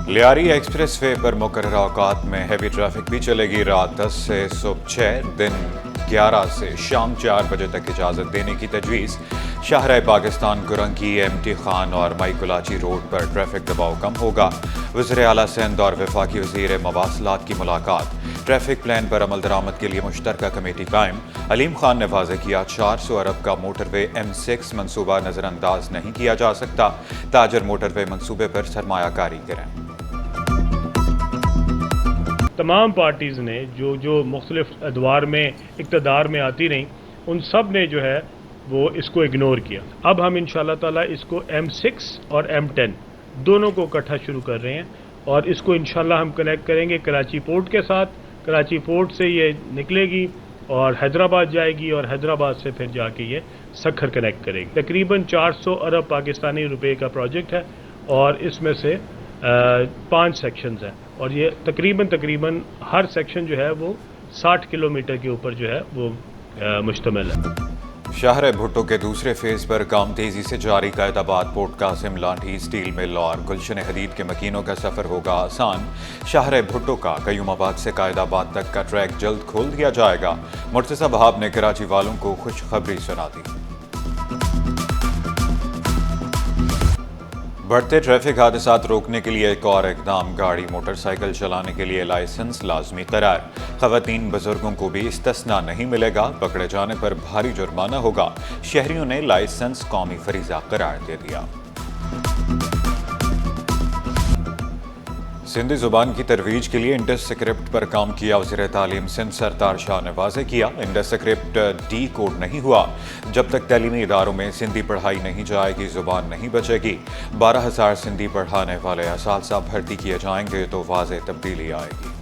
Lyari express way पर मुकर्रर औकात में हैवी ट्रैफिक भी चलेगी। रात 10 से सुबह 6, दिन 11 से शाम 4 बजे तक इजाज़त देने की तजवीज़। शाहराह पाकिस्तान गुरंगी, एमटी खान और माइकुलाची रोड पर ट्रैफिक दबाव कम होगा। वज़ीर आला सिंध और वफाकी वज़ीर मवासलात की मुलाकात। ट्रैफिक प्लान पर अमल दरामद के लिए मुश्तरका कमेटी कायम। अलीम खान ने वाज़ेह किया 400 अरब का मोटरवे M6 मनसूबा नज़रअंदाज नहीं किया जा सकता। ताजर मोटरवे मनसूबे पर सरमायाकारी करें। तमाम पार्टीज़ ने जो मुख्तलिफ अदवार में इक़्तिदार में आती रहीं, उन सब ने जो है वो इसको इग्नोर किया। अब हम इंशाअल्लाह ताला इसको M6 और M10 दोनों को इकट्ठा शुरू कर रहे हैं और इसको इंशाअल्लाह हम कनेक्ट करेंगे कराची पोर्ट के साथ। कराची पोर्ट से ये निकलेगी और हैदराबाद जाएगी और हैदराबाद से फिर जाके ये सखर कनेक्ट करेगी। तकरीबन 400 अरब पाकिस्तानी रुपए का प्रोजेक्ट है और इसमें से 5 सेक्शंस हैं और ये तकरीबन हर सेक्शन जो है वो 60 किलोमीटर के ऊपर जो है वो मुश्तमिल है। शाहराह भुट्टो के दूसरे फेज पर काम तेजी से जारी। कायदाबाद, पोर्ट कासिम, लाठी, स्टील मिल और गुलशन हदीद के मकीनों का सफर होगा आसान। शाहराह भुट्टो का कयूमाबाद से कायदाबाद तक का ट्रैक जल्द खोल दिया जाएगा। मुर्तज़ा वहाब ने कराची वालों को खुशखबरी सुना दी। बढ़ते ट्रैफिक हादसात रोकने के लिए एक और इकदाम। गाड़ी मोटरसाइकिल चलाने के लिए लाइसेंस लाजमी करार। ख़वातीन बुजुर्गों को भी इस्तिस्ना नहीं मिलेगा। पकड़े जाने पर भारी जुर्माना होगा। शहरियों ने लाइसेंस कौमी फरीज़ा करार दे दिया। सिंधी ज़ुबान की तरवीज के लिए इंडस स्क्रिप्ट पर काम किया। वज़ीर तालीम सिंध सरतार शाह ने वाज़ेह किया, इंडस स्क्रिप्ट डी कोड नहीं हुआ। जब तक तालीमी इदारों में सिंधी पढ़ाई नहीं जाएगी, ज़ुबान नहीं बचेगी। 12,000 सिंधी पढ़ाने वाले असातिज़ा भर्ती किए जाएंगे तो वाज़ेह तब्दीली आएगी।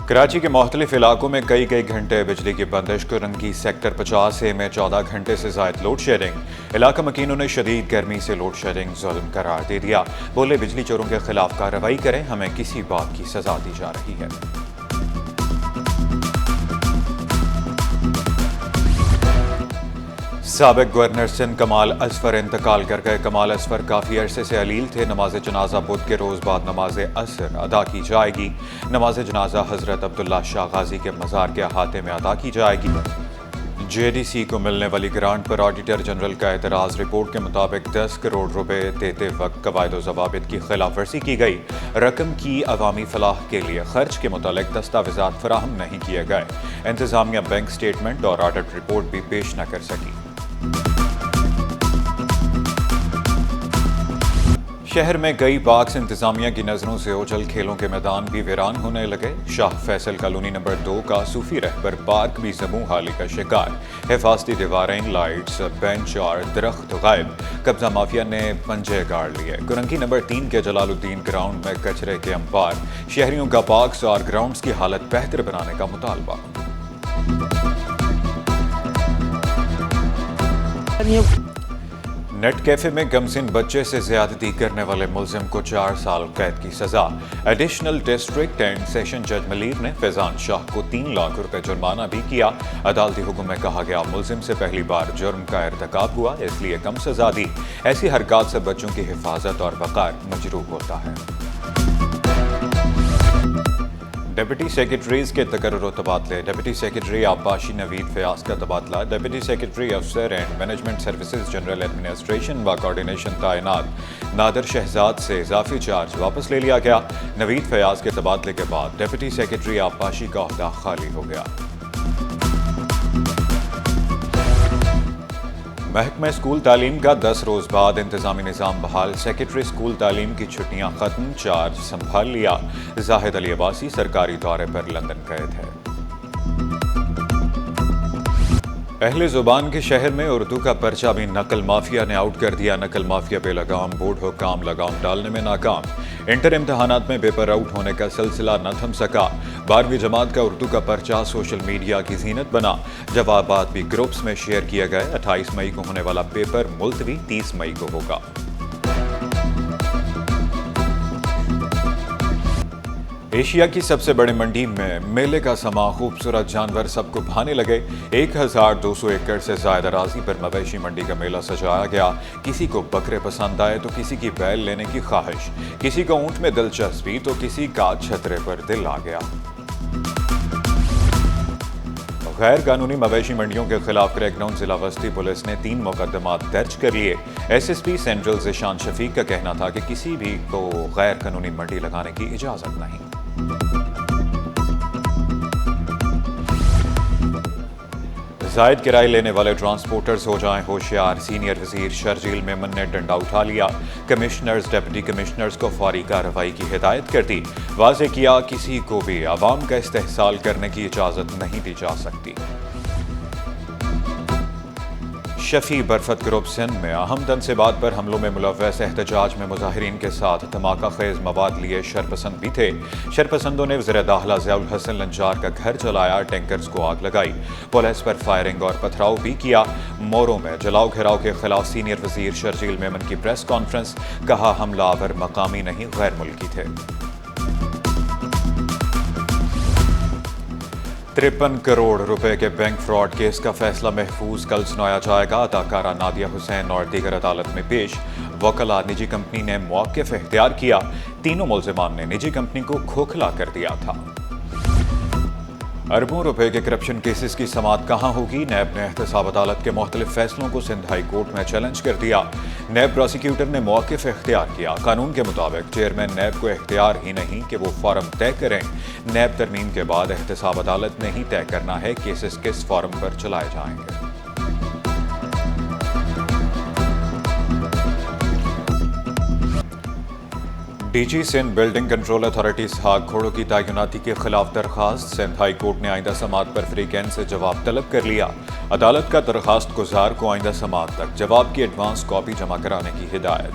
कराची के मुख्तलिफ इलाकों में कई घंटे बिजली की बंदिश। कुरंगी सेक्टर 50A में 14 घंटे से ज़ायद लोड शेडिंग। इलाका मकीनों ने शदीद गर्मी से लोड शेडिंग जुल्म करार दे दिया। बोले, बिजली चोरों के खिलाफ कार्रवाई करें, हमें किसी बात की सजा दी जा रही है। साबिक गवर्नर सिंध कमाल असफर इंतकाल कर गए। कमाल असफर काफ़ी अरसे से अलील थे। नमाज जनाजा बुध के रोज़ बाद नमाज असर अदा की जाएगी। नमाज जनाजा हज़रत अब्दुल्ला शाह गाजी के मज़ार के अहाते में अदा की जाएगी। JDC को मिलने वाली ग्रांट पर ऑडिटर जनरल का एतराज़। रिपोर्ट के मुताबिक 10 करोड़ रुपए देते वक्त कवायद व ज़वाबित की खिलाफ वर्जी की गई। रकम की अवामी फलाह के लिए खर्च के मुतालिक दस्तावेज़ात फराहम नहीं किए गए। इंतज़ामिया बैंक स्टेटमेंट और ऑडिट रिपोर्ट भी पेश न कर सकी। शहर में कई पार्क्स इंतजामिया की नज़रों से ओझल। खेलों के मैदान भी वीरान होने लगे। शाह फैसल कॉलोनी नंबर 2 का सूफी रहबर पार्क भी ज़मू हाली का शिकार। हिफाजती दीवारें, लाइट्स, बेंच और दरख्त गायब। कब्जा माफिया ने पंजे गाड़ लिए। कुरंगी नंबर 3 के जलालुद्दीन ग्राउंड में कचरे के अंबार। शहरियों का पार्क्स और ग्राउंड्स की हालत बेहतर बनाने का मुतालबा। नेट कैफे में गमसिन बच्चे से ज्यादती करने वाले मुल्जिम को 4 साल कैद की सजा। एडिशनल डिस्ट्रिक्ट एंड सेशन जज मलीर ने फैजान शाह को 3 लाख रुपए जुर्माना भी किया। अदालती हुक्म में कहा गया, मुल्जिम से पहली बार जुर्म का इर्तिकाब हुआ, इसलिए कम सजा दी। ऐसी हरकत से बच्चों की हिफाजत और वक़ार मजरूह होता है। डिप्टी सेक्रेटरीज के तकर्रुर व तबादले। डिप्टी सेक्रेटरी आबपाशी नवीद फयाज का तबादला। डिप्टी सेक्रेटरी अफसर and management services general administration व कोऑर्डिनेशन तैनात नादिर शहजाद से इजाफी चार्ज वापस ले लिया गया। नवीद फयाज के तबादले के बाद डिप्टी सेक्रेटरी आबपाशी का ओहदा खाली हो गया। महकमा स्कूल तालीम का 10 रोज़ बाद इंतजामी निज़ाम बहाल। सेक्रेटरी स्कूल तालीम की छुट्टियां खत्म, चार्ज संभाल लिया। जाहिद अली अब्बासी सरकारी दौरे पर लंदन गए थे। अहले ज़ुबान के शहर में उर्दू का पर्चा भी नकल माफिया ने आउट कर दिया। नकल माफिया बेलगाम बोर्ड हुक्काम लगाम डालने में नाकाम। इंटर इम्तहानात में पेपर आउट होने का सिलसिला न थम सका। 12वीं जमात का उर्दू का पर्चा सोशल मीडिया की जीनत बना। जवाबात भी ग्रुप्स में शेयर किए गए। 28 मई को होने वाला पेपर मुलतवी 30 मई को होगा। एशिया की सबसे बड़ी मंडी में मेले का समा खूबसूरत जानवर सबको भाने लगे। 1200 एकड़ से ज्यादा अराजी पर मवेशी मंडी का मेला सजाया गया। किसी को बकरे पसंद आए तो किसी की बैल लेने की ख्वाहिश, किसी को ऊंट में दिलचस्पी तो किसी का छतरे पर दिल आ गया। गैर कानूनी मवेशी मंडियों के खिलाफ क्रैकडाउन जिला वस्ती पुलिस ने 3 मुकदमात दर्ज कर लिए। एसएसपी सेंट्रल ज़िशान शफीक का कहना था कि किसी भी को गैर कानूनी मंडी लगाने की इजाजत नहीं। जायद किराए लेने वाले ट्रांसपोर्टर्स हो जाएं होशियार, सीनियर वजीर शर्जील मेमन ने डंडा उठा लिया। कमिश्नर्स, डिप्टी कमिश्नर्स को फौरी कार्रवाई की हिदायत कर दी। वाज़ेह किया किसी को भी आवाम का इस्तेहसाल करने की इजाज़त नहीं दी जा सकती। शफी बरफत ग्रुप सिंध में अहम तनसीबात पर हमलों में मुलव्वस एहतजाज में मुजाहिरीन के साथ धमाका खेज मवाद लिए शरपसंद भी थे। शरपसंदों ने वज़ीर दाखिला ज़ियाउल हसन लंजार का घर जलाया, टैंकर्स को आग लगाई, पुलिस पर फायरिंग और पथराव भी किया। मोरों में जलाओ घेराव के खिलाफ सीनियर वजीर शर्जील मेमन की प्रेस कॉन्फ्रेंस, कहा हमलावर मकामी नहीं गैर मुल्की थे। 53 करोड़ रुपए के बैंक फ्रॉड केस का फैसला महफूज कल सुनाया जाएगा। अदाकारा नादिया हुसैन और दीगर अदालत में पेश। वकला, निजी कंपनी ने मौक़िफ़ इख्तियार किया। तीनों मुल्ज़िमान ने निजी कंपनी को खोखला कर दिया था। अरबों रुपए के करप्शन केसेस की समाअत कहाँ होगी? नैब ने एहतसाब अदालत के मुख्तलिफ फैसलों को सिंध हाई कोर्ट में चैलेंज कर दिया। नैब प्रोसिक्यूटर ने मौक़िफ़ इख्तियार किया। कानून के मुताबिक चेयरमैन नैब को इख्तियार ही नहीं कि वो फॉर्म तय करें। नैब तरमीम के बाद एहतसाब अदालत ने ही तय करना है केसेस किस फॉर्म पर चलाए जाएंगे। DG Sindh building control authority Ishaq घोड़ों की तैनाती के खिलाफ दरखास्त। सिंध हाई कोर्ट ने आइंदा समाअत पर फ्रीकैन से जवाब तलब कर लिया। अदालत का दरखास्त गुजार को आइंदा समाअत तक जवाब की एडवांस कॉपी जमा कराने की हिदायत।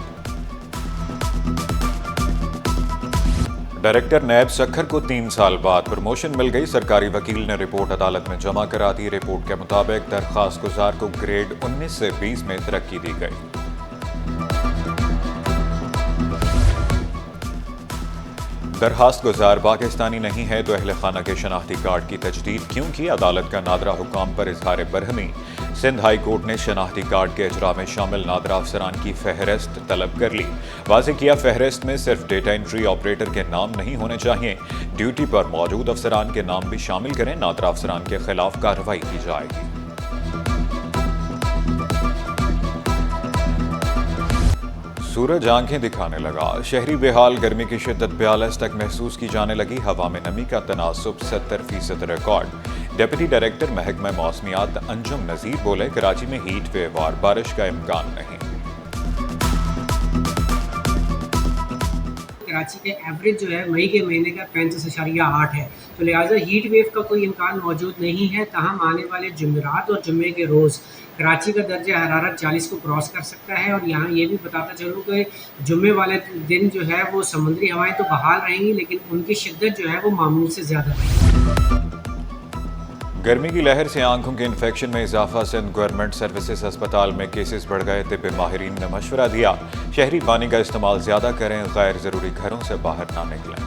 डायरेक्टर नैब सखर को 3 साल बाद प्रमोशन मिल गई। सरकारी वकील ने रिपोर्ट अदालत में जमा करा दी। रिपोर्ट के मुताबिक दरखास्त गुजार को ग्रेड 19 से 20 में तरक्की दी गई। दरखास्त गुजार पाकिस्तानी नहीं है तो अहले खाना के शनाख्ती कार्ड की तजदीद क्यों की? अदालत का नादरा हुकाम पर इजहार बरहमी। सिंध हाई कोर्ट ने शनाख्ती कार्ड के इजरा में शामिल नादरा अफसरान की फहरिस्त तलब कर ली। वाज़ेह किया फहरिस्त में सिर्फ डेटा एंट्री ऑपरेटर के नाम नहीं होने चाहिए, ड्यूटी पर मौजूद अफसरान के नाम भी शामिल करें। नादरा अफसरान के खिलाफ कार्रवाई की जाएगी। सूरज आंखें दिखाने लगा। शहरी बेहाल, गर्मी की शिद्दत 42 तक महसूस की जाने लगी। हवा में नमी का तनासुब 70% रिकॉर्ड। डिप्टी डायरेक्टर महकमा मौसमियात अंजुम नज़ीर बोले कराची में हीट वेव और बारिश का इम्कान नहीं। कराची के एवरेज जो है मई के महीने का 35.8 है, तो लिहाजा हीट वेव का कोई इम्कान मौजूद नहीं है। तहम आने वाले जुमेरात और जुम्मे के रोज़ कराची का दर्जा हरारत 40 को क्रॉस कर सकता है। और यहाँ ये भी बताता चलूँ कि जुम्मे वाले दिन जो है वो समुद्री हवाएं तो बहाल रहेंगी, लेकिन उनकी शिद्दत जो है वो मामूल से ज़्यादा रहेगी। गर्मी की लहर से आंखों के इन्फेक्शन में इजाफा। सिंध गवर्नमेंट सर्विसेज अस्पताल में केसेस बढ़ गए। तिब्बी माहिरीन ने मशवरा दिया शहरी पानी का इस्तेमाल ज़्यादा करें, गैर ज़रूरी घरों से बाहर ना निकलें।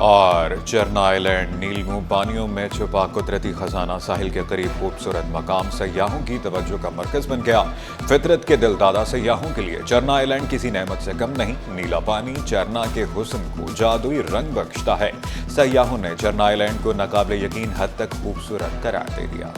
और चरना आइलैंड नीलमू पानियों में छुपा कुदरती खजाना साहिल के करीब खूबसूरत मकाम सयाहों की तवज्जो का मरकज बन गया। फितरत के दिलदादा सयाहों के लिए चरना आइलैंड किसी नेमत से कम नहीं। नीला पानी चरना के हुस्न को जादुई रंग बख्शता है। सयाहों ने चरना आइलैंड को नाकाबिले यकीन हद तक खूबसूरत करार दे दिया।